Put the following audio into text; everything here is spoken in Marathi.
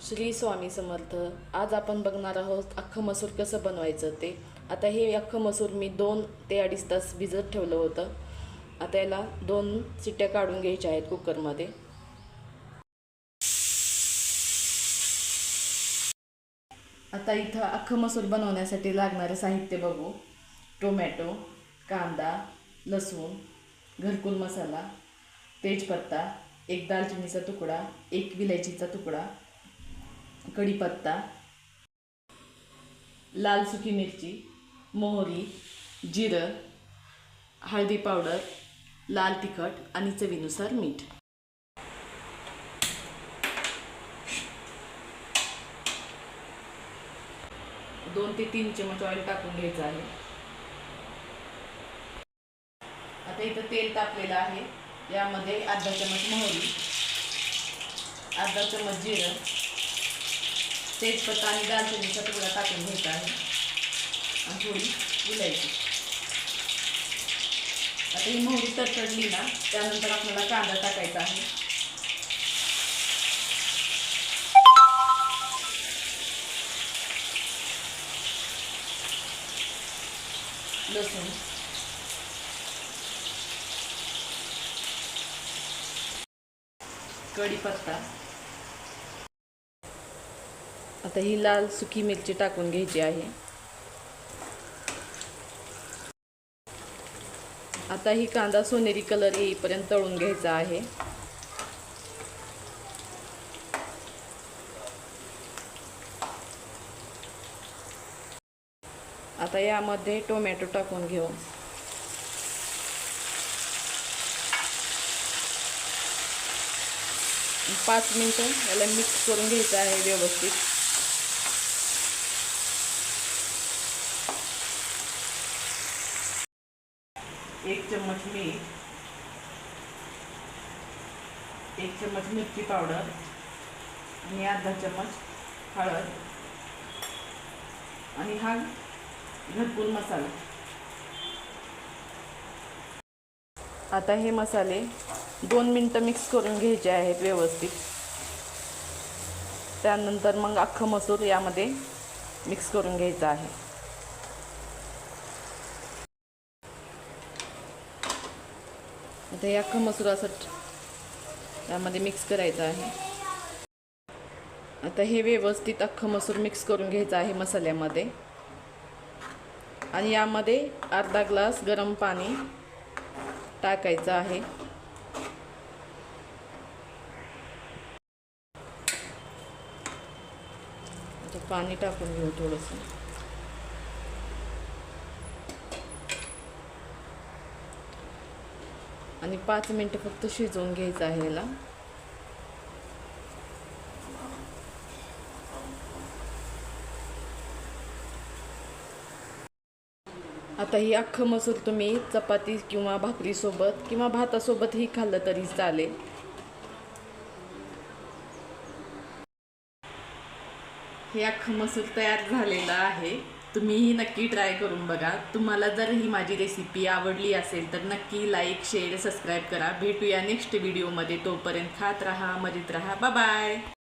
श्री स्वामी समर्थ. आज आपण बघणार आहोत अख्खं मसूर कसं बनवायचं ते. आता हे अख्खं मसूर मी 2 ते 2.5 तास भिजत ठेवलं होतं. आता याला 2 शिट्ट्या काढून घ्यायच्या आहेत कुकरमध्ये. आता इथं अख्खं मसूर बनवण्यासाठी लागणारे साहित्य बघू. टोमॅटो, कांदा, लसूण, घरकुल मसाला, तेजपत्ता, एक दालचिनीचा तुकडा, एक विलायचीचा तुकडा, कढीपत्ता, लाल सुकी मिरची, मोहरी, जिरं, हळदी पावडर, लाल तिखट आणि चवीनुसार मीठ. दोन ते 3 चमच ऑइल टाकून घ्यायचं आहे. आता इथं तेल तापलेलं आहे. यामध्ये अर्धा चमच मोहरी, अर्धा चमच जिरं, तेजपत्ता आणि दालचिनीचा तुकडा टाकून घ्यायचा आहे आणि थोडी विलायची. आता ही मोहरी तडतडली ना, त्यानंतर आपल्याला कांदा टाकायचा आहे. लसूण, कढीपत्ता. आता ही लाल सुकी मिरची टाकून घ्यायची आहे. आता ही कांदा सोनेरी कलर येईपर्यंत तळून घ्यायचा आहे. आता यामध्ये टोमॅटो टाकून घेऊ. पाच मिनिटं याला मिक्स करून घ्यायचं आहे व्यवस्थित. एक चम्मच मीठ, एक चम्मच मिरची पावडर आणि अर्धा चम्मच हळद आणि हा घरकुल मसाला. आता हे मसाले 2 मिनिटं मिक्स करून घ्यायचे आहेत व्यवस्थित. त्यानंतर मग अख्खं मसूर यामध्ये मिक्स करून घ्यायचं आहे. आता हे अख्खं मसूर असं यामध्ये मिक्स करायचं आहे. आता हे व्यवस्थित अख्खं मसूर मिक्स करून घ्यायचं आहे मसाल्यामध्ये आणि यामध्ये अर्धा ग्लास गरम पाणी टाकायचं आहे. आता पाणी टाकून घेऊ थोडंसं. आणि 5 मिनिटं फक्त शिजवून घ्यायचं आहे याला. आता ही अख्खं मसूर तुम्ही चपाती किंवा भाकरीसोबत किंवा भातासोबतही खाल्लं तरी चालेल. हे अख्खं मसूर तयार झालेलं आहे. तुम्हीही नक्की ट्राय करून बघा. तुम्हाला जर ही माझी रेसिपी आवडली असेल तर नक्की लाईक, शेअर, सबस्क्राईब करा. भेटूया नेक्स्ट व्हिडिओमध्ये. तोपर्यंत खात राहा, मजेत राहा. Bye bye.